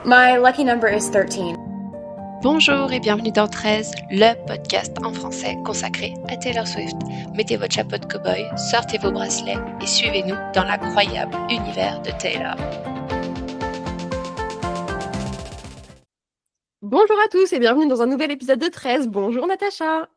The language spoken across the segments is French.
My lucky number is 13. Bonjour et bienvenue dans 13, le podcast en français consacré à Taylor Swift. Mettez votre chapeau de cow-boy, sortez vos bracelets et suivez-nous dans l'incroyable univers de Taylor. Bonjour à tous et bienvenue dans un nouvel épisode de 13. Bonjour Natacha.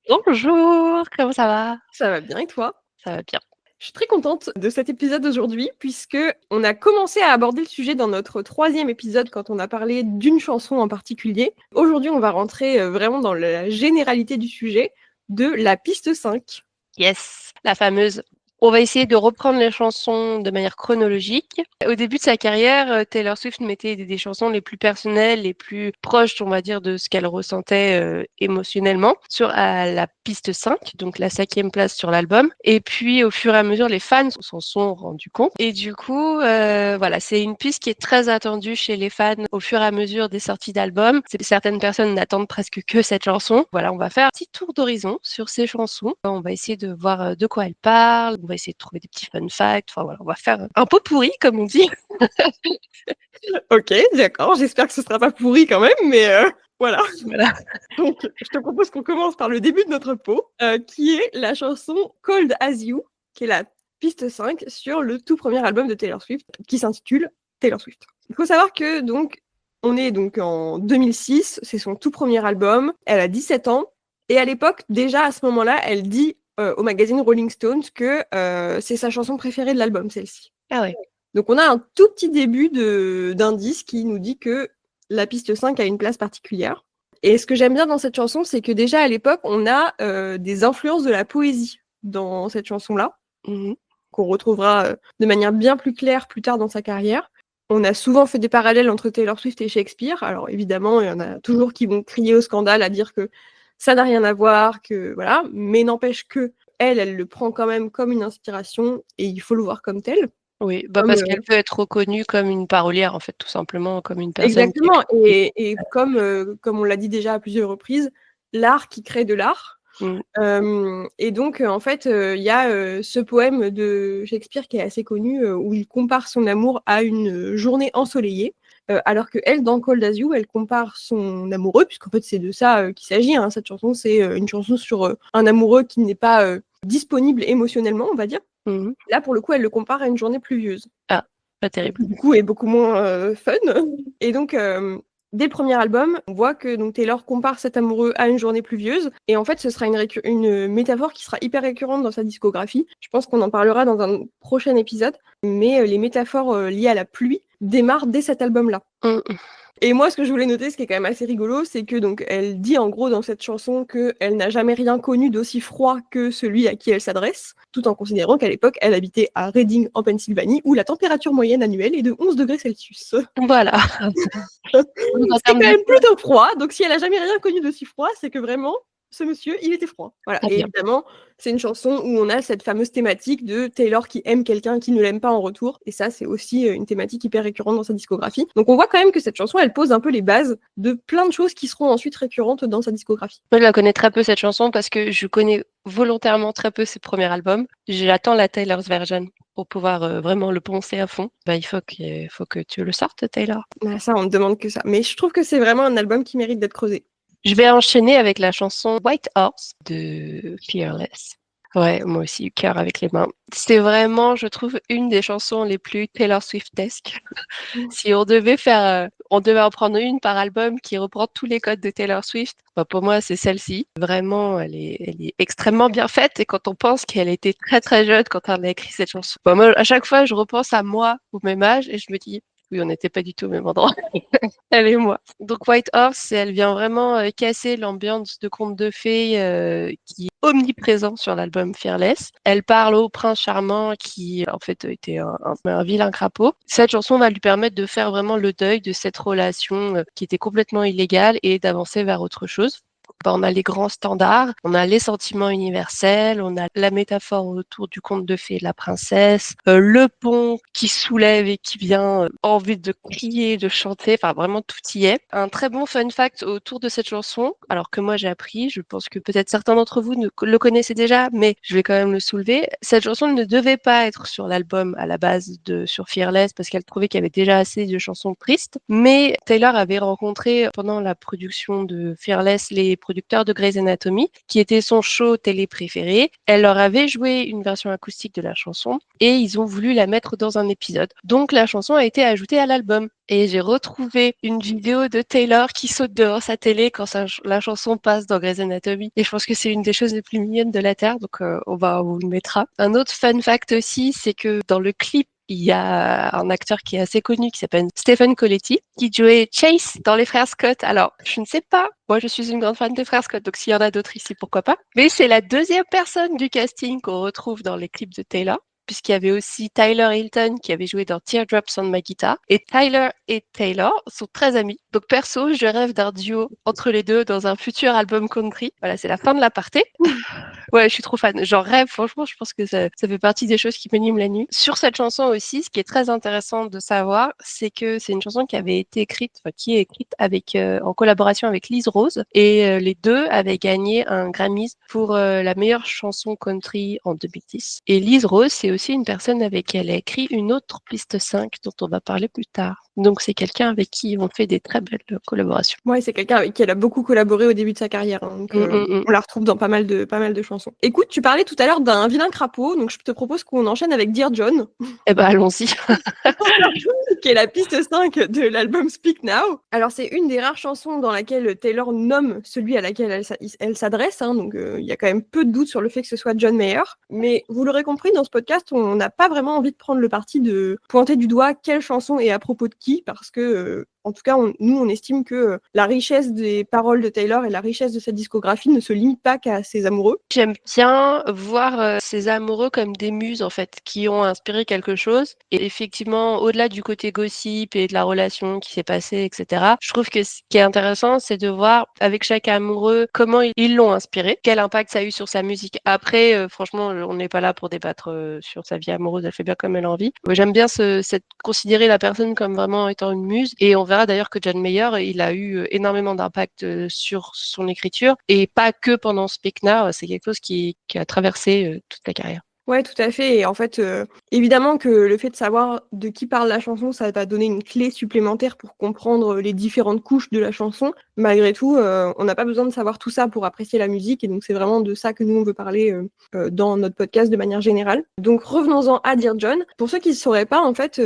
Bonjour, comment ça va? Ça va bien et toi? Ça va bien. Je suis très contente de cet épisode d'aujourd'hui puisque on a commencé à aborder le sujet dans notre 3e épisode quand on a parlé d'une chanson en particulier. Aujourd'hui, on va rentrer vraiment dans la généralité du sujet de la piste 5. Yes, la fameuse. On va essayer de reprendre les chansons de manière chronologique. Au début de sa carrière, Taylor Swift mettait des chansons les plus personnelles, les plus proches, on va dire, de ce qu'elle ressentait émotionnellement sur la piste 5, donc la 5e place sur l'album. Et puis, au fur et à mesure, les fans s'en sont rendus compte. Et du coup, voilà, c'est une piste qui est très attendue chez les fans au fur et à mesure des sorties d'albums. Certaines personnes n'attendent presque que cette chanson. Voilà, on va faire un petit tour d'horizon sur ces chansons. On va essayer de voir de quoi elles parlent. On va essayer de trouver des petits fun facts. Enfin voilà, on va faire un pot pourri, comme on dit. Ok, d'accord. J'espère que ce sera pas pourri quand même, mais voilà. Donc, je te propose qu'on commence par le début de notre pot, qui est la chanson Cold As You, qui est la piste 5 sur le tout premier album de Taylor Swift, qui s'intitule Taylor Swift. Il faut savoir que donc on est donc en 2006, c'est son tout premier album. Elle a 17 ans et à l'époque, déjà à ce moment-là, elle dit au magazine Rolling Stones que c'est sa chanson préférée de l'album, celle-ci. Ah ouais. Donc on a un tout petit début d'indice qui nous dit que la piste 5 a une place particulière. Et ce que j'aime bien dans cette chanson, c'est que déjà à l'époque, on a des influences de la poésie dans cette chanson-là, qu'on retrouvera de manière bien plus claire plus tard dans sa carrière. On a souvent fait des parallèles entre Taylor Swift et Shakespeare. Alors évidemment, il y en a toujours qui vont crier au scandale à dire que ça n'a rien à voir, que voilà, mais n'empêche que elle le prend quand même comme une inspiration et il faut le voir comme tel. Oui, parce qu'elle peut être reconnue comme une parolière, en fait, tout simplement, comme une personne. Exactement, et comme on l'a dit déjà à plusieurs reprises, l'art qui crée de l'art. Et donc, en fait, il y a ce poème de Shakespeare qui est assez connu, où il compare son amour à une journée ensoleillée, alors qu'elle, dans Cold As You, elle compare son amoureux, puisqu'en fait, c'est de ça qu'il s'agit. Hein, cette chanson, c'est une chanson sur un amoureux qui n'est pas disponible émotionnellement, on va dire. Là, pour le coup, elle le compare à une journée pluvieuse. Ah, pas terrible. Du coup, est beaucoup moins fun. Et donc, dès le premier album, on voit que donc, Taylor compare cet amoureux à une journée pluvieuse. Et en fait, ce sera une métaphore qui sera hyper récurrente dans sa discographie. Je pense qu'on en parlera dans un prochain épisode. Mais les métaphores liées à la pluie démarrent dès cet album-là. Et moi, ce que je voulais noter, ce qui est quand même assez rigolo, c'est que donc elle dit en gros dans cette chanson qu'elle n'a jamais rien connu d'aussi froid que celui à qui elle s'adresse, tout en considérant qu'à l'époque, elle habitait à Reading en Pennsylvanie, où la température moyenne annuelle est de 11 degrés Celsius. Voilà. C'est quand même plutôt froid, donc si elle n'a jamais rien connu d'aussi froid, c'est que vraiment, ce monsieur, il était froid. Voilà. Et évidemment, c'est une chanson où on a cette fameuse thématique de Taylor qui aime quelqu'un qui ne l'aime pas en retour. Et ça, c'est aussi une thématique hyper récurrente dans sa discographie. Donc on voit quand même que cette chanson, elle pose un peu les bases de plein de choses qui seront ensuite récurrentes dans sa discographie. Moi, je la connais très peu, cette chanson, parce que je connais volontairement très peu ses premiers albums. J'attends la Taylor's version pour pouvoir vraiment le poncer à fond. Il faut que tu le sortes, Taylor. Ça, on ne demande que ça. Mais je trouve que c'est vraiment un album qui mérite d'être creusé. Je vais enchaîner avec la chanson White Horse de Fearless. Ouais, moi aussi, cœur avec les mains. C'est vraiment, je trouve, une des chansons les plus Taylor Swiftesques. Si on devait en prendre une par album qui reprend tous les codes de Taylor Swift, pour moi, c'est celle-ci. Vraiment, elle est extrêmement bien faite. Et quand on pense qu'elle était très très jeune quand elle a écrit cette chanson, moi, à chaque fois, je repense à moi au même âge et je me dis, oui, on n'était pas du tout au même endroit. Elle et moi. Donc White Horse, elle vient vraiment casser l'ambiance de conte de fées qui est omniprésent sur l'album Fearless. Elle parle au prince charmant qui en fait était un vilain crapaud. Cette chanson va lui permettre de faire vraiment le deuil de cette relation qui était complètement illégale et d'avancer vers autre chose. On a les grands standards, on a les sentiments universels, on a la métaphore autour du conte de fées et de la princesse, le pont qui soulève et qui vient envie de crier, de chanter, enfin vraiment tout y est. Un très bon fun fact autour de cette chanson, alors que moi j'ai appris, je pense que peut-être certains d'entre vous le connaissaient déjà, mais je vais quand même le soulever. Cette chanson ne devait pas être sur l'album à la base sur Fearless parce qu'elle trouvait qu'il y avait déjà assez de chansons tristes, mais Taylor avait rencontré pendant la production de Fearless les producteurs de Grey's Anatomy, qui était son show télé préféré. Elle leur avait joué une version acoustique de la chanson et ils ont voulu la mettre dans un épisode. Donc la chanson a été ajoutée à l'album. Et j'ai retrouvé une vidéo de Taylor qui saute devant sa télé quand la chanson passe dans Grey's Anatomy. Et je pense que c'est une des choses les plus mignonnes de la Terre, donc on vous le mettra. Un autre fun fact aussi, c'est que dans le clip, il y a un acteur qui est assez connu qui s'appelle Stephen Colletti, qui jouait Chase dans Les Frères Scott. Alors, je ne sais pas, moi je suis une grande fan des Frères Scott, donc s'il y en a d'autres ici, pourquoi pas. Mais c'est la deuxième personne du casting qu'on retrouve dans les clips de Taylor, puisqu'il y avait aussi Tyler Hilton qui avait joué dans Teardrops on My Guitar. Et Tyler et Taylor sont très amis. Donc perso, je rêve d'un duo entre les deux dans un futur album country. Voilà, c'est la fin de l'aparté. Ouais, je suis trop fan. J'en rêve, franchement, je pense que ça fait partie des choses qui m'animent la nuit. Sur cette chanson aussi, ce qui est très intéressant de savoir, c'est que c'est une chanson qui avait été écrite, enfin, qui est écrite avec, en collaboration avec Liz Rose. Et les deux avaient gagné un Grammy pour la meilleure chanson country en 2010. Et Liz Rose, c'est aussi une personne avec qui elle a écrit une autre piste 5 dont on va parler plus tard. Donc c'est quelqu'un avec qui on fait des très belles collaborations. Ouais, c'est quelqu'un avec qui elle a beaucoup collaboré au début de sa carrière. Hein, donc, on la retrouve dans pas mal de chansons. Écoute, tu parlais tout à l'heure d'un vilain crapaud, donc je te propose qu'on enchaîne avec Dear John. Eh ben allons-y. Qui est la piste 5 de l'album Speak Now. Alors c'est une des rares chansons dans laquelle Taylor nomme celui à laquelle elle s'adresse, hein, donc il y a quand même peu de doute sur le fait que ce soit John Mayer. Mais vous l'aurez compris, dans ce podcast, on n'a pas vraiment envie de prendre le parti de pointer du doigt quelle chanson est à propos de qui, parce que en tout cas, nous, on estime que la richesse des paroles de Taylor et la richesse de sa discographie ne se limite pas qu'à ses amoureux. J'aime bien voir ces amoureux comme des muses, en fait, qui ont inspiré quelque chose. Et effectivement, au-delà du côté gossip et de la relation qui s'est passée, etc., je trouve que ce qui est intéressant, c'est de voir avec chaque amoureux comment ils l'ont inspiré, quel impact ça a eu sur sa musique. Après, franchement, on n'est pas là pour débattre sur sa vie amoureuse, elle fait bien comme elle a envie. J'aime bien considérer la personne comme vraiment étant une muse. Et on verra d'ailleurs que John Mayer, il a eu énormément d'impact sur son écriture et pas que pendant Speak Now, c'est quelque chose qui a traversé toute la carrière. Ouais, tout à fait. Et en fait, évidemment que le fait de savoir de qui parle la chanson, ça va donner une clé supplémentaire pour comprendre les différentes couches de la chanson. Malgré tout, on n'a pas besoin de savoir tout ça pour apprécier la musique. Et donc, c'est vraiment de ça que nous, on veut parler dans notre podcast de manière générale. Donc, revenons-en à Dear John. Pour ceux qui ne sauraient pas, en fait,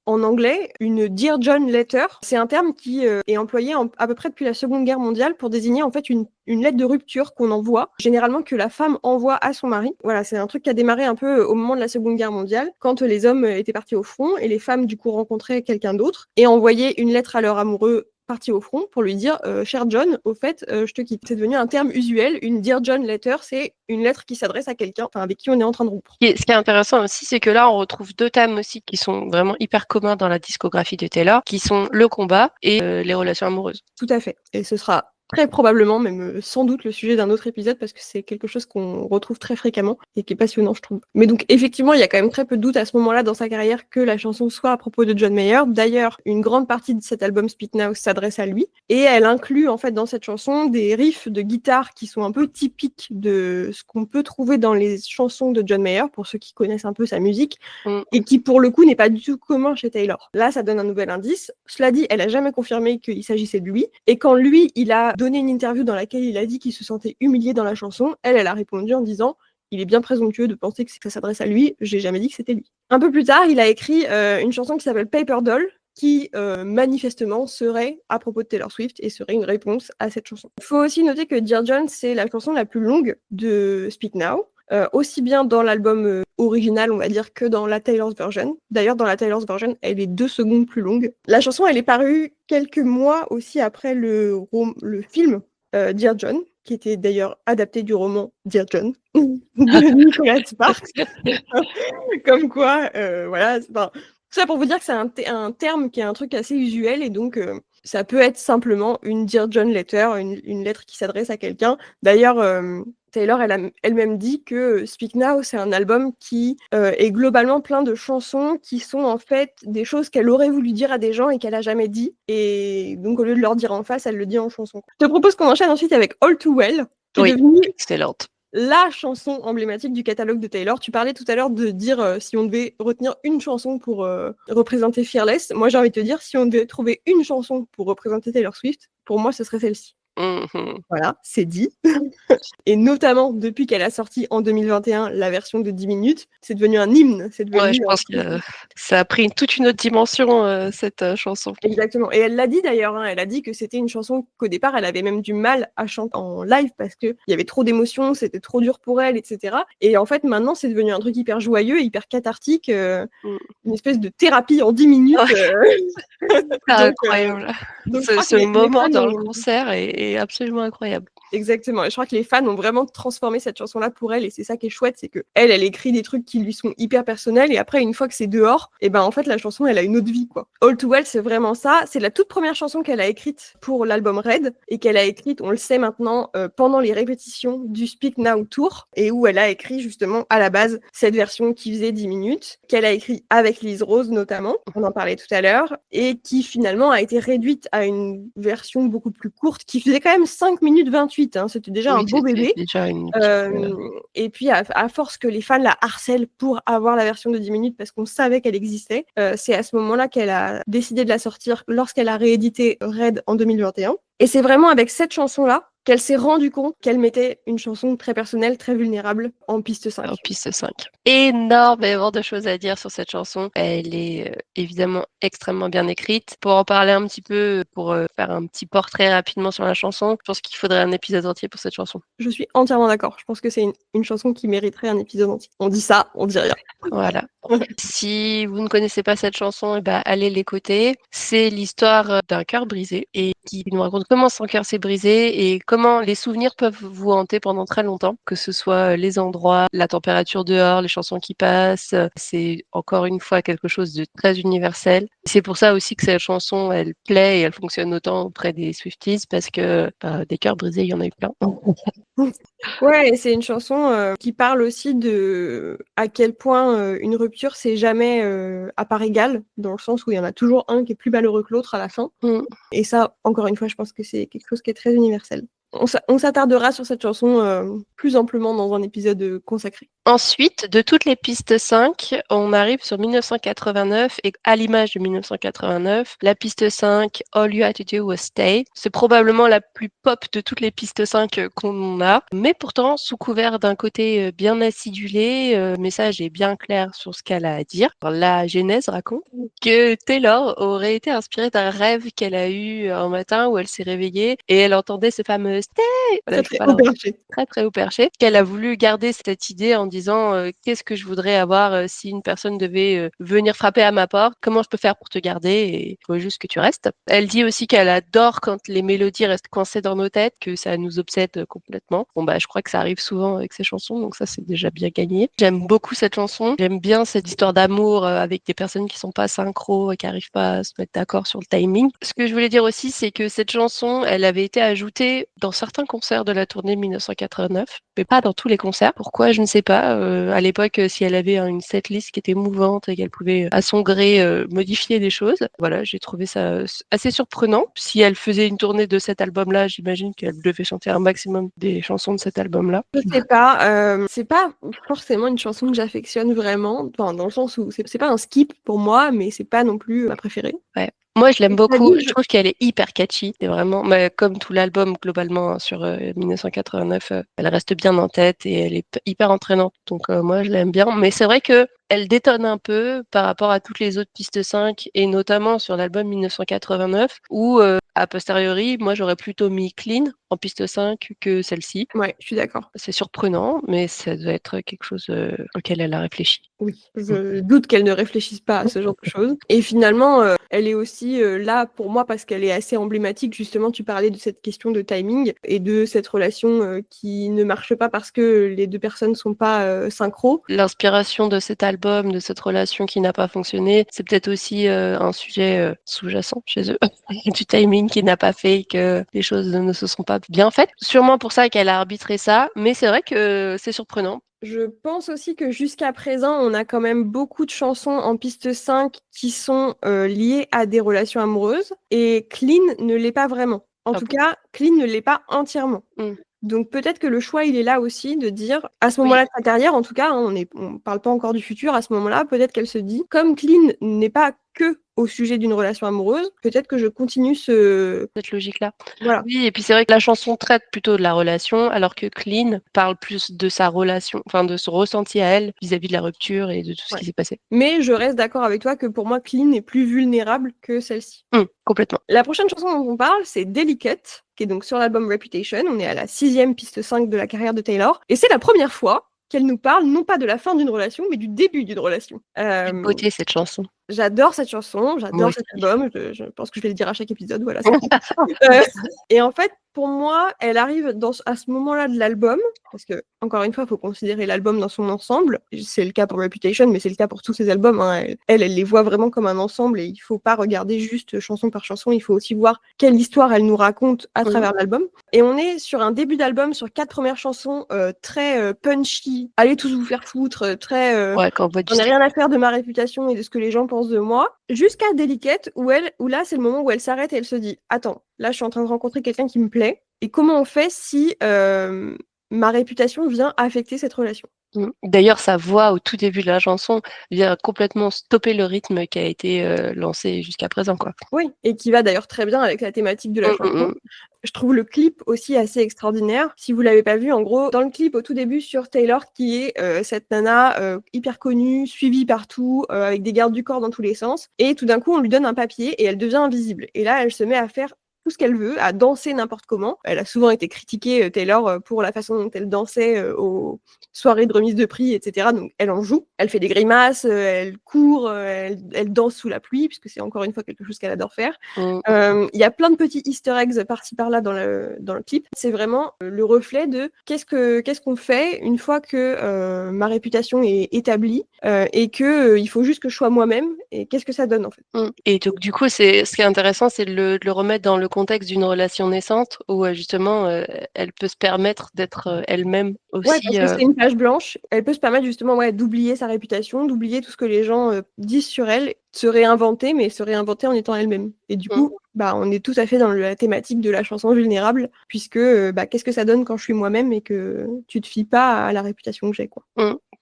en anglais, une Dear John letter, c'est un terme qui est employé à peu près depuis la Seconde Guerre mondiale pour désigner en fait une lettre de rupture qu'on envoie, généralement que la femme envoie à son mari. Voilà, c'est un truc qui a démarré un peu au moment de la Seconde Guerre mondiale, quand les hommes étaient partis au front et les femmes du coup rencontraient quelqu'un d'autre et envoyaient une lettre à leur amoureux parti au front pour lui dire cher John, au fait, je te quitte. C'est devenu un terme usuel. Une Dear John letter, c'est une lettre qui s'adresse à quelqu'un, enfin avec qui on est en train de rompre. Et ce qui est intéressant aussi, c'est que là, on retrouve deux thèmes aussi qui sont vraiment hyper communs dans la discographie de Taylor, qui sont le combat et les relations amoureuses. Tout à fait. Et ce sera très probablement, même sans doute, le sujet d'un autre épisode parce que c'est quelque chose qu'on retrouve très fréquemment et qui est passionnant, je trouve. Mais donc, effectivement, il y a quand même très peu de doute à ce moment-là dans sa carrière que la chanson soit à propos de John Mayer. D'ailleurs, une grande partie de cet album Speak Now s'adresse à lui et elle inclut en fait dans cette chanson des riffs de guitare qui sont un peu typiques de ce qu'on peut trouver dans les chansons de John Mayer pour ceux qui connaissent un peu sa musique et qui pour le coup n'est pas du tout commun chez Taylor. Là, ça donne un nouvel indice. Cela dit, elle a jamais confirmé qu'il s'agissait de lui et quand lui, il a donné une interview dans laquelle il a dit qu'il se sentait humilié dans la chanson, elle a répondu en disant « Il est bien présomptueux de penser que ça s'adresse à lui, j'ai jamais dit que c'était lui ». Un peu plus tard, il a écrit une chanson qui s'appelle Paper Doll, qui manifestement serait à propos de Taylor Swift et serait une réponse à cette chanson. Il faut aussi noter que Dear John, c'est la chanson la plus longue de Speak Now, aussi bien dans l'album original, on va dire, que dans la Taylor's version. D'ailleurs, dans la Taylor's version, elle est 2 secondes plus longue. La chanson, elle est parue quelques mois aussi après le film Dear John, qui était d'ailleurs adapté du roman Dear John de Nicholas Sparks. Comme quoi, voilà, Ça pour vous dire que c'est un terme qui est un truc assez usuel et donc ça peut être simplement une Dear John letter, une lettre qui s'adresse à quelqu'un. D'ailleurs, Taylor, elle a elle-même dit que Speak Now, c'est un album qui est globalement plein de chansons qui sont en fait des choses qu'elle aurait voulu dire à des gens et qu'elle a jamais dit. Et donc au lieu de leur dire en face, elle le dit en chanson. Je te propose qu'on enchaîne ensuite avec All Too Well, qui est Oui, devenue excellente. la chanson emblématique du catalogue de Taylor. Tu parlais tout à l'heure de dire si on devait retenir une chanson pour représenter Fearless. Moi, j'ai envie de te dire, si on devait trouver une chanson pour représenter Taylor Swift, pour moi, ce serait celle-ci. Voilà, c'est dit. Et notamment, depuis qu'elle a sorti en 2021 la version de 10 minutes, c'est devenu un hymne. C'est devenu je pense que ça a pris toute une autre dimension, cette chanson. Exactement. Et elle l'a dit d'ailleurs, hein, elle a dit que c'était une chanson qu'au départ, elle avait même du mal à chanter en live parce qu'il y avait trop d'émotions, c'était trop dur pour elle, etc. Et en fait, maintenant, c'est devenu un truc hyper joyeux, hyper cathartique, une espèce de thérapie en 10 minutes. C'est incroyable. Donc, Ce moment dans le concert est absolument incroyable. Exactement. Et je crois que les fans ont vraiment transformé cette chanson-là pour elle. Et c'est ça qui est chouette, c'est que elle écrit des trucs qui lui sont hyper personnels. Et après, une fois que c'est dehors, et ben en fait, la chanson, elle a une autre vie, quoi. All Too Well, c'est vraiment ça. C'est la toute première chanson qu'elle a écrite pour l'album Red et qu'elle a écrite, on le sait maintenant, pendant les répétitions du Speak Now Tour et où elle a écrit justement à la base cette version qui faisait 10 minutes, qu'elle a écrit avec Liz Rose notamment, on en parlait tout à l'heure, et qui finalement a été réduite à une version beaucoup plus courte qui faisait quand même 5 minutes 28. C'était déjà un beau bébé. Déjà une et puis, à force que les fans la harcèlent pour avoir la version de 10 minutes parce qu'on savait qu'elle existait, c'est à ce moment-là qu'elle a décidé de la sortir lorsqu'elle a réédité Red en 2021. Et c'est vraiment avec cette chanson-là qu'elle s'est rendue compte qu'elle mettait une chanson très personnelle, très vulnérable en piste 5. En piste 5. Énormément de choses à dire sur cette chanson. Elle est évidemment extrêmement bien écrite. Pour en parler un petit peu, pour faire un petit portrait rapidement sur la chanson, je pense qu'il faudrait un épisode entier pour cette chanson. Je suis entièrement d'accord. Je pense que c'est une chanson qui mériterait un épisode entier. On dit ça, on dit rien. Voilà. Si vous ne connaissez pas cette chanson, eh ben, allez l'écouter. C'est l'histoire d'un cœur brisé et qui nous raconte comment son cœur s'est brisé et comment les souvenirs peuvent vous hanter pendant très longtemps, que ce soit les endroits, la température dehors, les chansons qui passent. C'est encore une fois quelque chose de très universel. C'est pour ça aussi que cette chanson, elle plaît et elle fonctionne autant auprès des Swifties parce que des cœurs brisés, il y en a eu plein. Ouais, et c'est une chanson qui parle aussi de à quel point une rupture, c'est jamais à part égale, dans le sens où il y en a toujours un qui est plus malheureux que l'autre à la fin. Et ça, encore une fois, je pense que c'est quelque chose qui est très universel. On s'attardera sur cette chanson plus amplement dans un épisode consacré. Ensuite, de toutes les pistes 5, on arrive sur 1989 et à l'image de 1989, la piste 5, All You Had to Do Was Stay, c'est probablement la plus pop de toutes les pistes 5 qu'on a, mais pourtant sous couvert d'un côté bien acidulé, le message est bien clair sur ce qu'elle a à dire. La genèse raconte que Taylor aurait été inspirée d'un rêve qu'elle a eu un matin où elle s'est réveillée et elle entendait ce fameux Stay, voilà, Très haut perché. très haut perché, qu'elle a voulu garder cette idée en disant qu'est-ce que je voudrais avoir si une personne devait venir frapper à ma porte, comment je peux faire pour te garder et il faut juste que tu restes. Elle dit aussi qu'elle adore quand les mélodies restent coincées dans nos têtes, que ça nous obsède complètement. Bon je crois que ça arrive souvent avec ces chansons, donc ça c'est déjà bien gagné. J'aime beaucoup cette chanson, j'aime bien cette histoire d'amour avec des personnes qui sont pas synchro et qui arrivent pas à se mettre d'accord sur le timing. Ce que je voulais dire aussi, c'est que cette chanson, elle avait été ajoutée dans certains concerts de la tournée 1989, mais pas dans tous les concerts. Pourquoi, je ne sais pas. À l'époque, si elle avait une setlist qui était mouvante et qu'elle pouvait à son gré modifier des choses. Voilà, j'ai trouvé ça assez surprenant. Si elle faisait une tournée de cet album-là, j'imagine qu'elle devait chanter un maximum des chansons de cet album-là. Je sais pas, c'est pas forcément une chanson que j'affectionne vraiment, enfin, dans le sens où c'est pas un skip pour moi, mais c'est pas non plus ma préférée. Ouais. Moi, je l'aime beaucoup. Je trouve qu'elle est hyper catchy. C'est vraiment, comme tout l'album globalement sur 1989, elle reste bien en tête et elle est hyper entraînante. Donc moi, je l'aime bien. Mais c'est vrai que elle détonne un peu par rapport à toutes les autres pistes 5 et notamment sur l'album 1989 où a posteriori, moi j'aurais plutôt mis Clean en piste 5 que celle-ci. Ouais, je suis d'accord. C'est surprenant, mais ça doit être quelque chose auquel elle a réfléchi. Oui, je doute qu'elle ne réfléchisse pas à ce genre de choses. Et finalement, elle est aussi là pour moi parce qu'elle est assez emblématique. Justement, tu parlais de cette question de timing et de cette relation qui ne marche pas parce que les deux personnes sont pas synchro. L'inspiration de cet album l'album, de cette relation qui n'a pas fonctionné, c'est peut-être aussi un sujet sous-jacent chez eux, du timing qui n'a pas fait que les choses ne se sont pas bien faites. Sûrement pour ça qu'elle a arbitré ça, mais c'est vrai que c'est surprenant. Je pense aussi que jusqu'à présent, on a quand même beaucoup de chansons en piste 5 qui sont liées à des relations amoureuses et Clean ne l'est pas vraiment. En tout cas, Clean ne l'est pas entièrement. Donc peut-être que le choix, il est là aussi de dire, à ce moment-là de sa carrière, en tout cas, hein, on parle pas encore du futur, à ce moment-là, peut-être qu'elle se dit, comme Clean n'est pas que au sujet d'une relation amoureuse, peut-être que je continue cette logique-là. Voilà. Oui, et puis c'est vrai que la chanson traite plutôt de la relation, alors que Clean parle plus de sa relation, enfin de son ressenti à elle vis-à-vis de la rupture et de tout ce qui s'est passé. Mais je reste d'accord avec toi que pour moi, Clean est plus vulnérable que celle-ci. Complètement. La prochaine chanson dont on parle, c'est Delicate, qui est donc sur l'album Reputation. On est à la 6e piste 5 de la carrière de Taylor. Et c'est la première fois qu'elle nous parle non pas de la fin d'une relation, mais du début d'une relation. Une beauté, cette chanson. J'adore cette chanson, j'adore cet album, je pense que je vais le dire à chaque épisode, voilà. Et en fait, pour moi, elle arrive à ce moment-là de l'album, parce que, encore une fois, il faut considérer l'album dans son ensemble. C'est le cas pour Reputation, mais c'est le cas pour tous ses albums. Hein. Elle les voit vraiment comme un ensemble et il ne faut pas regarder juste chanson par chanson, il faut aussi voir quelle histoire elle nous raconte à travers l'album. Et on est sur un début d'album, sur 4 premières chansons très punchy, allez tous vous faire foutre, très... j'en ai rien à faire de ma réputation et de ce que les gens pensent de moi, jusqu'à Delicate, où là, c'est le moment où elle s'arrête et elle se dit « Attends, là, je suis en train de rencontrer quelqu'un qui me plaît, et comment on fait si ma réputation vient affecter cette relation ?» D'ailleurs, sa voix au tout début de la chanson vient complètement stopper le rythme qui a été lancé jusqu'à présent, quoi. Oui, et qui va d'ailleurs très bien avec la thématique de la chanson. Je trouve le clip aussi assez extraordinaire. Si vous l'avez pas vu, en gros, dans le clip au tout début sur Taylor, qui est cette nana hyper connue, suivie partout, avec des gardes du corps dans tous les sens, et tout d'un coup, on lui donne un papier et elle devient invisible. Et là, elle se met à faire tout ce qu'elle veut, à danser n'importe comment. Elle a souvent été critiquée, Taylor, pour la façon dont elle dansait aux soirées de remise de prix, etc. Donc elle en joue. Elle fait des grimaces, elle court, elle danse sous la pluie, puisque c'est encore une fois quelque chose qu'elle adore faire. Il y a plein de petits easter eggs par-ci par-là dans le clip. C'est vraiment le reflet de qu'est-ce qu'on fait une fois que ma réputation est établie et que il faut juste que je sois moi-même, et qu'est-ce que ça donne en fait. Et donc du coup, ce qui est intéressant, c'est de le remettre dans le contexte d'une relation naissante où justement elle peut se permettre d'être elle-même aussi. Ouais, parce que c'est une page blanche. Elle peut se permettre justement d'oublier sa réputation, d'oublier tout ce que les gens disent sur elle, se réinventer, mais se réinventer en étant elle-même. Et du coup, on est tout à fait dans la thématique de la chanson vulnérable, puisque qu'est-ce que ça donne quand je suis moi-même et que tu te fies pas à la réputation que j'ai, quoi.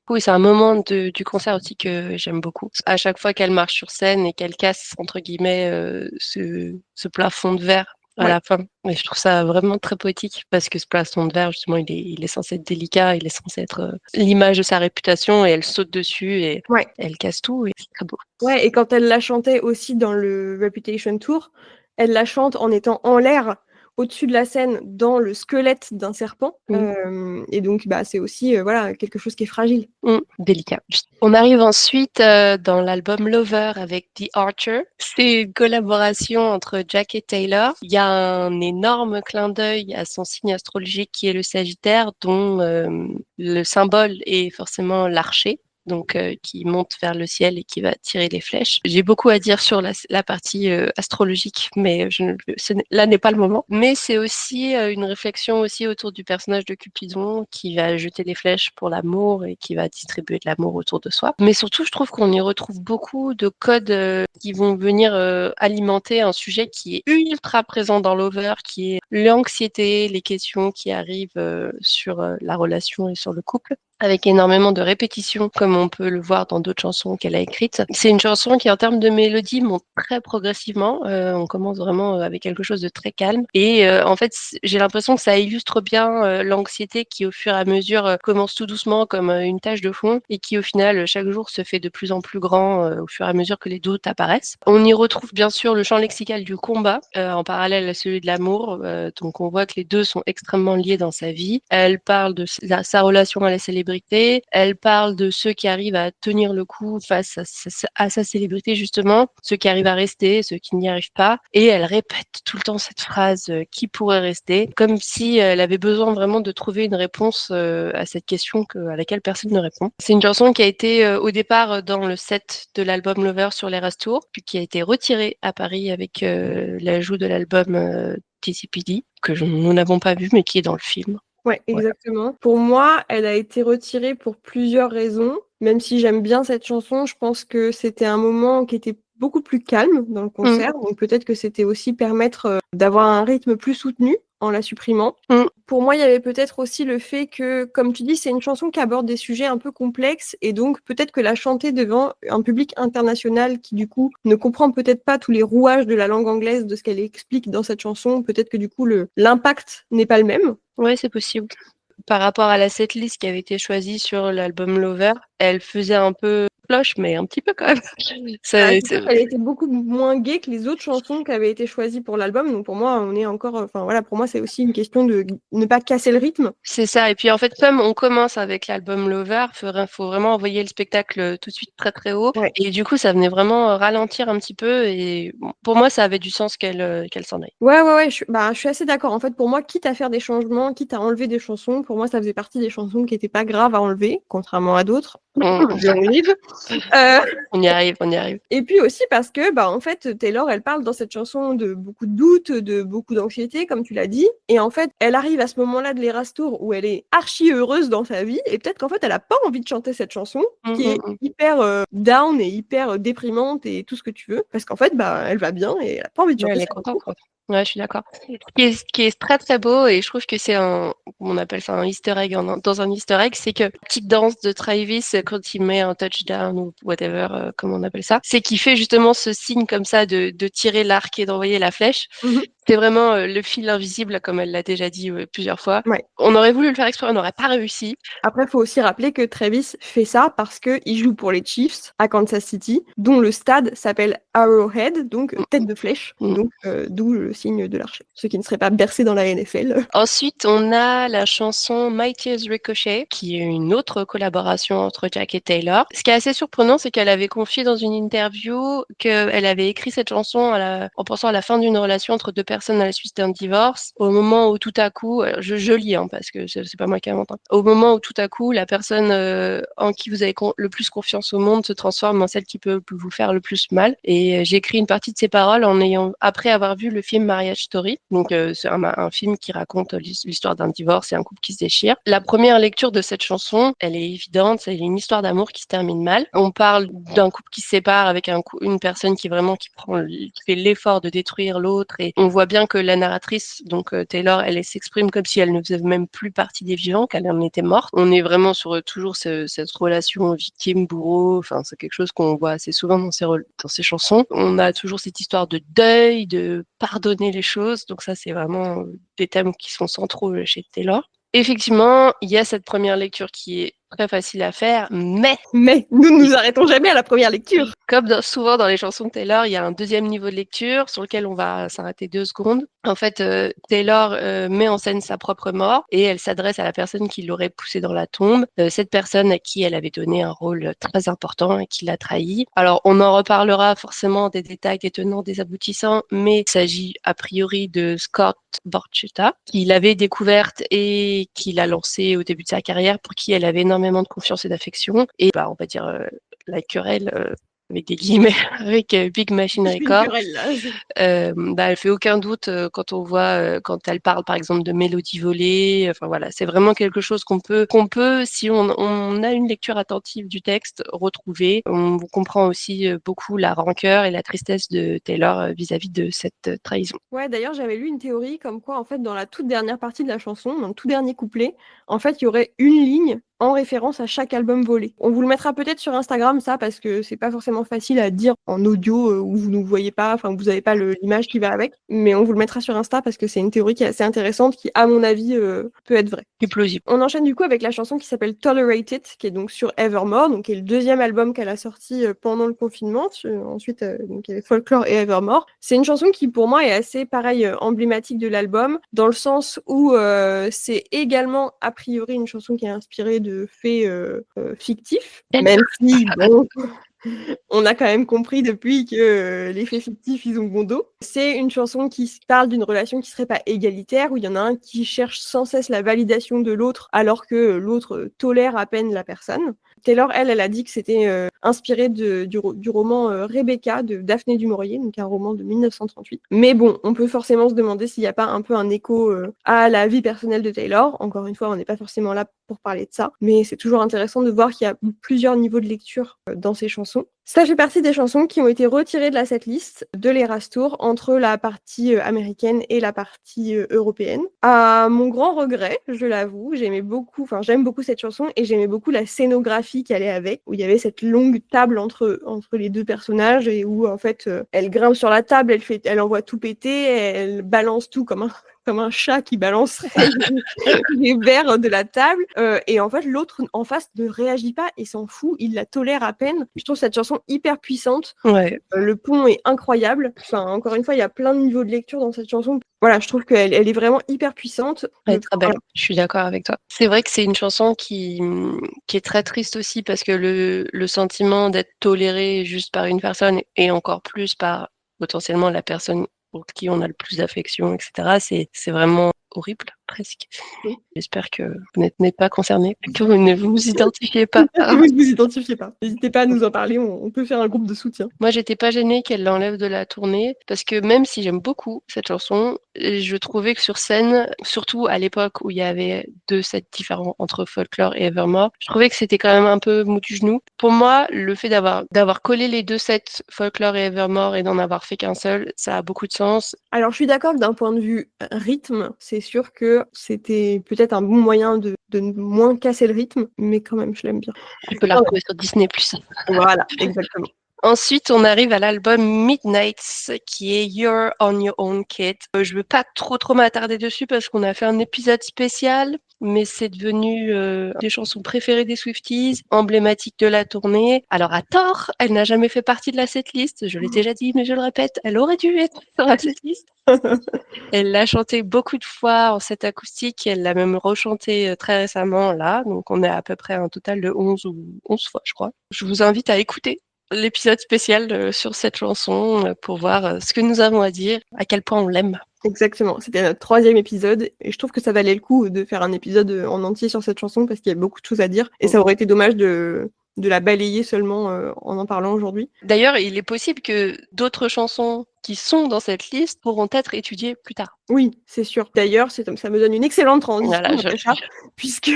Oui, c'est un moment du concert aussi que j'aime beaucoup. À chaque fois qu'elle marche sur scène et qu'elle casse, entre guillemets, ce plafond de verre à la fin. Et je trouve ça vraiment très poétique parce que ce plafond de verre, justement, il est censé être délicat, il est censé être l'image de sa réputation et elle saute dessus et elle casse tout et c'est très beau. Ouais, et quand elle la chantait aussi dans le Reputation Tour, elle la chante en étant en l'air au-dessus de la scène dans le squelette d'un serpent. Et donc, c'est aussi quelque chose qui est fragile. Délicat. On arrive ensuite dans l'album Lover avec The Archer. C'est une collaboration entre Jack et Taylor. Il y a un énorme clin d'œil à son signe astrologique qui est le Sagittaire, dont le symbole est forcément l'archer. Donc qui monte vers le ciel et qui va tirer les flèches. J'ai beaucoup à dire sur la partie astrologique, mais là n'est pas le moment. Mais c'est aussi une réflexion aussi autour du personnage de Cupidon qui va jeter les flèches pour l'amour et qui va distribuer de l'amour autour de soi. Mais surtout, je trouve qu'on y retrouve beaucoup de codes qui vont venir alimenter un sujet qui est ultra présent dans Lover, qui est l'anxiété, les questions qui arrivent sur la relation et sur le couple, avec énormément de répétitions, comme on peut le voir dans d'autres chansons qu'elle a écrites. C'est une chanson qui, en termes de mélodie, monte très progressivement. On commence vraiment avec quelque chose de très calme. Et en fait, j'ai l'impression que ça illustre bien l'anxiété qui, au fur et à mesure, commence tout doucement comme une tache de fond et qui, au final, chaque jour, se fait de plus en plus grand au fur et à mesure que les doutes apparaissent. On y retrouve bien sûr le champ lexical du combat, en parallèle à celui de l'amour. Donc on voit que les deux sont extrêmement liés dans sa vie. Elle parle de sa relation à la célébrité, célébrité. Elle parle de ceux qui arrivent à tenir le coup face à sa célébrité, justement, ceux qui arrivent à rester, ceux qui n'y arrivent pas. Et elle répète tout le temps cette phrase qui pourrait rester, comme si elle avait besoin vraiment de trouver une réponse à cette question à laquelle personne ne répond. C'est une chanson qui a été au départ dans le set de l'album Lover sur l'Eras Tour, puis qui a été retirée à Paris avec l'ajout de l'album TCPD, que nous n'avons pas vu, mais qui est dans le film. Ouais, exactement. Pour moi, elle a été retirée pour plusieurs raisons. Même si j'aime bien cette chanson, je pense que c'était un moment qui était beaucoup plus calme dans le concert. Donc peut-être que c'était aussi permettre d'avoir un rythme plus soutenu en la supprimant. Pour moi, il y avait peut-être aussi le fait que, comme tu dis, c'est une chanson qui aborde des sujets un peu complexes et donc peut-être que la chanter devant un public international qui du coup ne comprend peut-être pas tous les rouages de la langue anglaise, de ce qu'elle explique dans cette chanson, peut-être que du coup l'impact n'est pas le même. Ouais, c'est possible. Par rapport à la setlist qui avait été choisie sur l'album Lover, elle faisait un peu cloche, mais un petit peu quand même. Elle était beaucoup moins gaie que les autres chansons qui avaient été choisies pour l'album. Donc pour moi, on est encore. Enfin voilà, pour moi, c'est aussi une question de ne pas casser le rythme. C'est ça. Et puis en fait, comme on commence avec l'album Lover, faut vraiment envoyer le spectacle tout de suite très très haut. Ouais. Et du coup, ça venait vraiment ralentir un petit peu. Et pour moi, ça avait du sens qu'elle s'en aille. Ouais. Je suis assez d'accord. En fait, pour moi, quitte à faire des changements, quitte à enlever des chansons, pour moi, ça faisait partie des chansons qui n'étaient pas graves à enlever, contrairement à d'autres. On y arrive. Et puis aussi parce que, en fait, Taylor, elle parle dans cette chanson de beaucoup de doutes, de beaucoup d'anxiété, comme tu l'as dit. Et en fait, elle arrive à ce moment-là de l'Eras Tour où elle est archi heureuse dans sa vie. Et peut-être qu'en fait, elle a pas envie de chanter cette chanson qui est hyper down et hyper déprimante et tout ce que tu veux. Parce qu'en fait, elle va bien et elle a pas envie de chanter Elle est cette contente, chanson. quoi. Ouais, je suis d'accord. Ce qui est très très beau, et je trouve que c'est on appelle ça un easter egg dans un easter egg, c'est que la petite danse de Travis quand il met un touchdown ou whatever, comme on appelle ça, c'est qu'il fait justement ce signe comme ça de tirer l'arc et d'envoyer la flèche. C'est vraiment le fil invisible, comme elle l'a déjà dit plusieurs fois. Ouais. On aurait voulu le faire exprès, on n'aurait pas réussi. Après, il faut aussi rappeler que Travis fait ça parce qu'il joue pour les Chiefs à Kansas City, dont le stade s'appelle Arrowhead, donc tête de flèche, donc d'où le signe de l'archer. Ceux qui ne seraient pas bercés dans la NFL. Ensuite, on a la chanson Mighty as Ricochet, qui est une autre collaboration entre Jack et Taylor. Ce qui est assez surprenant, c'est qu'elle avait confié dans une interview qu'elle avait écrit cette chanson en pensant à la fin d'une relation entre deux personnes à la suite d'un divorce, au moment où tout à coup, je lis parce que c'est pas moi qui invente, au moment où tout à coup la personne en qui vous avez le plus confiance au monde se transforme en celle qui peut vous faire le plus mal. Et j'ai écrit une partie de ces paroles après avoir vu le film Marriage Story. Donc c'est un film qui raconte l'histoire d'un divorce et un couple qui se déchire. La première lecture de cette chanson, elle est évidente, c'est une histoire d'amour qui se termine mal. On parle d'un couple qui se sépare avec une personne qui fait l'effort de détruire l'autre, et on voit bien que la narratrice, donc Taylor, elle s'exprime comme si elle ne faisait même plus partie des vivants, qu'elle en était morte. On est vraiment sur toujours cette relation victime-bourreau, enfin c'est quelque chose qu'on voit assez souvent dans ces chansons. On a toujours cette histoire de deuil, de pardonner les choses, donc ça c'est vraiment des thèmes qui sont centraux chez Taylor. Effectivement, il y a cette première lecture qui est très facile à faire, mais nous ne nous arrêtons jamais à la première lecture. Comme souvent dans les chansons de Taylor, il y a un deuxième niveau de lecture sur lequel on va s'arrêter 2 secondes. En fait, Taylor met en scène sa propre mort et elle s'adresse à la personne qui l'aurait poussée dans la tombe, cette personne à qui elle avait donné un rôle très important et qui l'a trahi. Alors, on en reparlera forcément des détails, des tenants, des aboutissants, mais il s'agit a priori de Scott Borchetta, qu'il avait découverte et qu'il a lancée au début de sa carrière, pour qui elle avait énormément de confiance et d'affection. Et on va dire la querelle avec des guillemets, avec Big Machine Records. Elle fait aucun doute quand on voit, quand elle parle par exemple de mélodie volée. Enfin voilà, c'est vraiment quelque chose qu'on peut, si on a une lecture attentive du texte, retrouver. On comprend aussi beaucoup la rancœur et la tristesse de Taylor vis-à-vis de cette trahison. Ouais, d'ailleurs, j'avais lu une théorie comme quoi, en fait, dans la toute dernière partie de la chanson, dans le tout dernier couplet, en fait, il y aurait une ligne en référence à chaque album volé. On vous le mettra peut-être sur Instagram, ça, parce que c'est pas forcément facile à dire en audio où vous ne voyez pas, enfin, vous avez pas l'image qui va avec, mais on vous le mettra sur Insta parce que c'est une théorie qui est assez intéressante, qui, à mon avis, peut être vraie. C'est plausible. On enchaîne du coup avec la chanson qui s'appelle Tolerate It, qui est donc sur Evermore, donc qui est le deuxième album qu'elle a sorti pendant le confinement. Ensuite, donc il y avait Folklore et Evermore. C'est une chanson qui, pour moi, est assez, pareil, emblématique de l'album, dans le sens où c'est également, a priori, une chanson qui est inspirée de faits fictifs, même si, bon, on a quand même compris depuis que les faits fictifs, ils ont bon dos. C'est une chanson qui parle d'une relation qui serait pas égalitaire, où il y en a un qui cherche sans cesse la validation de l'autre, alors que l'autre tolère à peine la personne. Taylor, elle a dit que c'était inspiré du roman Rebecca de Daphné du Maurier, donc un roman de 1938. Mais bon, on peut forcément se demander s'il n'y a pas un peu un écho à la vie personnelle de Taylor. Encore une fois, on n'est pas forcément là pour parler de ça, mais c'est toujours intéressant de voir qu'il y a plusieurs niveaux de lecture dans ces chansons. Ça fait partie des chansons qui ont été retirées de la setlist de l'Eras Tour entre la partie américaine et la partie européenne. À mon grand regret, je l'avoue, j'aime beaucoup cette chanson et j'aimais beaucoup la scénographie qu'elle est avec, où il y avait cette longue table entre les deux personnages et où en fait elle grimpe sur la table, elle envoie tout péter, elle balance tout comme un chat qui balancerait les verres de la table. Et en fait, l'autre en face ne réagit pas et s'en fout, il la tolère à peine. Je trouve cette chanson hyper puissante. Ouais. Le pont est incroyable. Enfin, encore une fois, il y a plein de niveaux de lecture dans cette chanson. Voilà, je trouve qu'elle est vraiment hyper puissante. Elle est très belle, je suis d'accord avec toi. C'est vrai que c'est une chanson qui est très triste aussi parce que le sentiment d'être toléré juste par une personne et encore plus par potentiellement la personne pour qui on a le plus d'affection, etc., c'est vraiment horrible, presque. Oui. J'espère que vous n'êtes pas concernés, que vous ne vous identifiez pas. Vous ne vous identifiez pas. N'hésitez pas à nous en parler, on peut faire un groupe de soutien. Moi, j'étais pas gênée qu'elle l'enlève de la tournée, parce que même si j'aime beaucoup cette chanson, je trouvais que sur scène, surtout à l'époque où il y avait 2 sets différents entre Folklore et Evermore, je trouvais que c'était quand même un peu mou du genou. Pour moi, le fait d'avoir collé les 2 sets Folklore et Evermore et d'en avoir fait qu'un seul, ça a beaucoup de sens. Alors, je suis d'accord que d'un point de vue rythme, c'est sûr que c'était peut-être un bon moyen de moins casser le rythme, mais quand même, je l'aime bien. Tu peux la retrouver sur Disney+. Voilà, exactement. Ensuite, on arrive à l'album Midnights, qui est You're on Your Own Kid. Je veux pas trop m'attarder dessus parce qu'on a fait un épisode spécial, mais c'est devenu des chansons préférées des Swifties, emblématiques de la tournée. Alors à tort, elle n'a jamais fait partie de la setlist. Je l'ai déjà dit, mais je le répète, elle aurait dû être sur la setlist. Elle l'a chantée beaucoup de fois en set acoustique. Elle l'a même rechantée très récemment là. Donc on est à peu près un total de 11 fois, je crois. Je vous invite à écouter l'épisode spécial sur cette chanson pour voir ce que nous avons à dire, à quel point on l'aime. Exactement, c'était notre 3e épisode et je trouve que ça valait le coup de faire un épisode en entier sur cette chanson parce qu'il y a beaucoup de choses à dire et ça aurait été dommage de la balayer seulement en parlant aujourd'hui. D'ailleurs, il est possible que d'autres chansons qui sont dans cette liste pourront être étudiées plus tard. Oui, c'est sûr. D'ailleurs, ça me donne une excellente transition puisque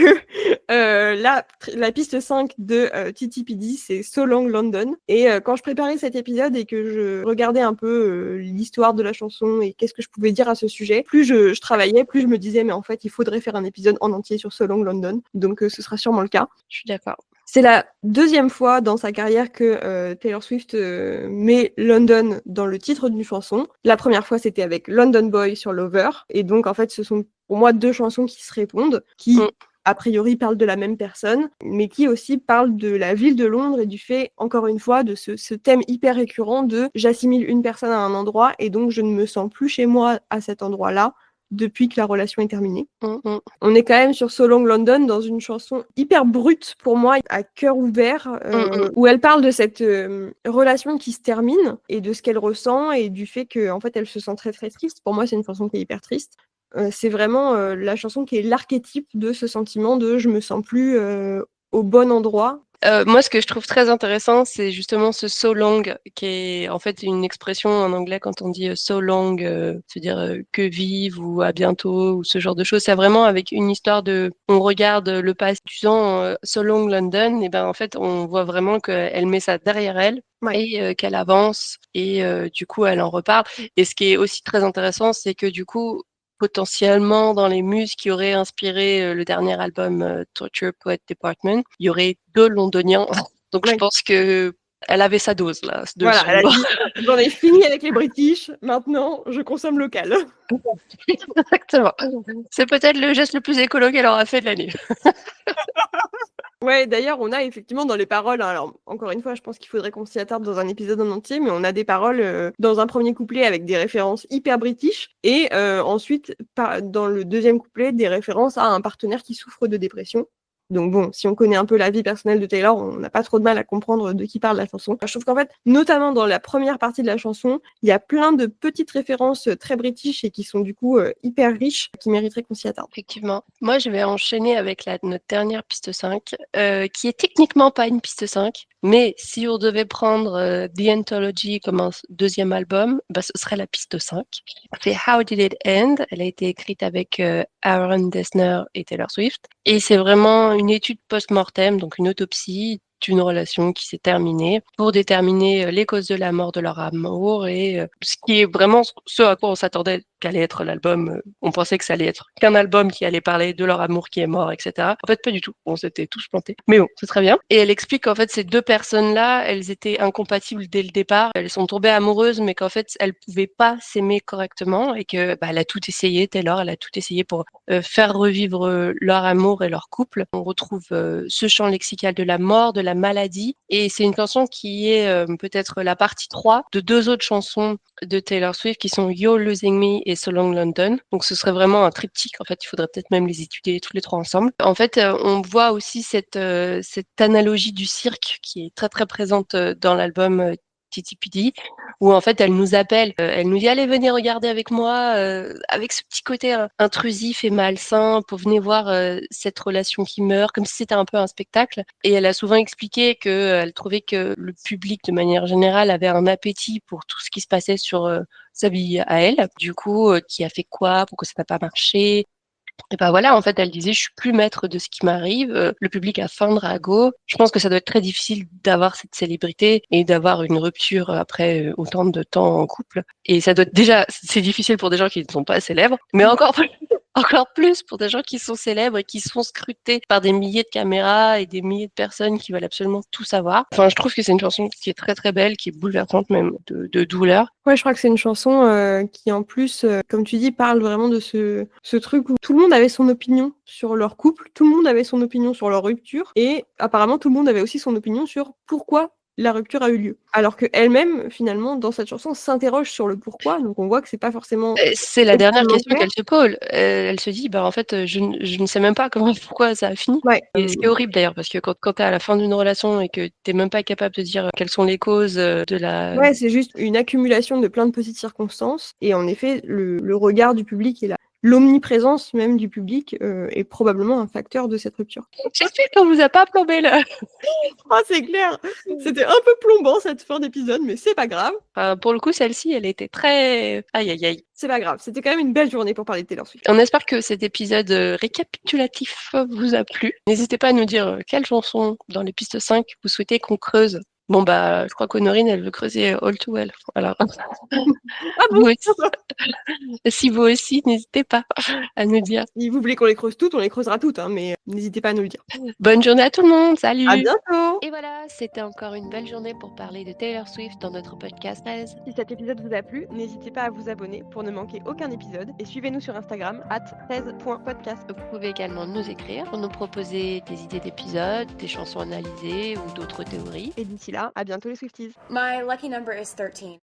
la piste 5 de TTPD, c'est So Long London. Et quand je préparais cet épisode et que je regardais un peu l'histoire de la chanson et qu'est-ce que je pouvais dire à ce sujet, plus je travaillais, plus je me disais, mais en fait, il faudrait faire un épisode en entier sur So Long London. Donc, ce sera sûrement le cas. Je suis d'accord. C'est la 2e fois dans sa carrière que Taylor Swift met London dans le titre d'une chanson. La première fois, c'était avec London Boy sur Lover. Et donc, en fait, ce sont pour moi 2 chansons qui se répondent, qui, a priori, parlent de la même personne, mais qui aussi parlent de la ville de Londres et du fait, encore une fois, de ce thème hyper récurrent de j'assimile une personne à un endroit et donc je ne me sens plus chez moi à cet endroit-là depuis que la relation est terminée. On est quand même sur So Long London dans une chanson hyper brute pour moi, à cœur ouvert, où elle parle de cette relation qui se termine et de ce qu'elle ressent et du fait qu'en fait elle se sent très très triste. Pour moi, c'est une chanson qui est hyper triste. C'est vraiment la chanson qui est l'archétype de ce sentiment de je me sens plus au bon endroit. Moi, ce que je trouve très intéressant, c'est justement ce so long, qui est en fait une expression en anglais quand on dit so long, c'est-à-dire que vive ou à bientôt ou ce genre de choses. C'est vraiment avec une histoire de, on regarde le passé du temps, so long London, et ben en fait on voit vraiment qu'elle met ça derrière elle. Ouais. Et qu'elle avance et du coup elle en reparle. Et ce qui est aussi très intéressant, c'est que du coup potentiellement dans les muses qui auraient inspiré le dernier album Torture Poet Department, il y aurait 2 londoniens. Donc je pense que elle avait sa dose là. Voilà, elle a dit j'en ai fini avec les British, maintenant je consomme local. Exactement. C'est peut-être le geste le plus écolo qu'elle aura fait de l'année. Ouais, d'ailleurs, on a effectivement dans les paroles, alors encore une fois, je pense qu'il faudrait qu'on s'y attarde dans un épisode en entier, mais on a des paroles dans un premier couplet avec des références hyper british, et ensuite, dans le 2e couplet, des références à un partenaire qui souffre de dépression. Donc bon, si on connaît un peu la vie personnelle de Taylor, on n'a pas trop de mal à comprendre de qui parle la chanson. Je trouve qu'en fait, notamment dans la première partie de la chanson, il y a plein de petites références très british et qui sont du coup hyper riches, qui mériteraient qu'on s'y attarde. Effectivement. Moi, je vais enchaîner avec notre dernière piste 5, qui est techniquement pas une piste 5, mais si on devait prendre The Anthology comme un deuxième album, bah, ce serait la piste 5. C'est How Did It End? Elle a été écrite avec Aaron Dessner et Taylor Swift. Et c'est vraiment une étude post-mortem, donc une autopsie d'une relation qui s'est terminée pour déterminer les causes de la mort de leur amour et ce qui est vraiment ce à quoi on s'attendait qu'allait être l'album. On pensait que ça allait être qu'un album qui allait parler de leur amour qui est mort, etc. En fait, pas du tout. On s'était tous plantés. Mais bon, c'est très bien. Et elle explique qu'en fait, ces deux personnes-là, elles étaient incompatibles dès le départ. Elles sont tombées amoureuses, mais qu'en fait, elles pouvaient pas s'aimer correctement et que elle a tout essayé. Taylor, elle a tout essayé pour faire revivre leur amour et leur couple. On retrouve ce champ lexical de la mort, de la maladie. Et c'est une chanson qui est peut-être la partie 3 de deux autres chansons de Taylor Swift qui sont You're Losing Me et So Long London. Donc ce serait vraiment un triptyque. En fait, il faudrait peut-être même les étudier tous les trois ensemble. En fait, on voit aussi cette analogie du cirque qui est très très présente dans l'album TTPD, où en fait elle nous appelle, elle nous dit allez venez regarder avec moi, avec ce petit côté intrusif et malsain pour venir voir cette relation qui meurt, comme si c'était un peu un spectacle. Et elle a souvent expliqué que elle trouvait que le public de manière générale avait un appétit pour tout ce qui se passait sur sa vie à elle. Du coup, qui a fait quoi, pourquoi ça n'a pas marché. Et ben voilà, en fait, elle disait, je suis plus maître de ce qui m'arrive. Le public a faim de ragot. Je pense que ça doit être très difficile d'avoir cette célébrité et d'avoir une rupture après autant de temps en couple. Et ça doit être déjà, c'est difficile pour des gens qui ne sont pas célèbres, mais encore plus pour des gens qui sont célèbres et qui sont scrutés par des milliers de caméras et des milliers de personnes qui veulent absolument tout savoir. Enfin, je trouve que c'est une chanson qui est très très belle, qui est bouleversante même de douleur. Ouais, je crois que c'est une chanson qui, en plus, comme tu dis, parle vraiment de ce truc où tout le monde avait son opinion sur leur couple, tout le monde avait son opinion sur leur rupture, et apparemment tout le monde avait aussi son opinion sur pourquoi la rupture a eu lieu. Alors qu'elle-même, finalement, dans cette chanson, s'interroge sur le pourquoi, donc on voit que c'est pas forcément... C'est la dernière question qu'elle se pose. Elle se dit, bah en fait, je ne sais même pas pourquoi ça a fini. Ouais. Et ce qui est horrible d'ailleurs, parce que quand tu es à la fin d'une relation et que tu même pas capable de dire quelles sont les causes de la... Ouais, c'est juste une accumulation de plein de petites circonstances, et en effet, le regard du public est là. L'omniprésence même du public est probablement un facteur de cette rupture. J'espère qu'on vous a pas plombé là. Ah, c'est clair. C'était un peu plombant cette fin d'épisode, mais c'est pas grave. Enfin, pour le coup, celle-ci, elle était très... Aïe, aïe, aïe. C'est pas grave. C'était quand même une belle journée pour parler de Taylor Swift. On espère que cet épisode récapitulatif vous a plu. N'hésitez pas à nous dire quelle chanson dans les pistes 5 vous souhaitez qu'on creuse. Bon, bah, je crois qu'Honorine, elle veut creuser All Too Well. Alors, Ah bon? vous aussi, si vous aussi, n'hésitez pas à nous dire. Si vous voulez qu'on les creuse toutes, on les creusera toutes, hein, mais n'hésitez pas à nous le dire. Bonne journée à tout le monde. Salut! À bientôt! Et voilà, c'était encore une belle journée pour parler de Taylor Swift dans notre podcast 13. Si cet épisode vous a plu, n'hésitez pas à vous abonner pour ne manquer aucun épisode et suivez-nous sur Instagram @13.podcast. Vous pouvez également nous écrire pour nous proposer des idées d'épisodes, des chansons analysées ou d'autres théories. Et d'ici là, à bientôt les Swifties. My lucky number is 13.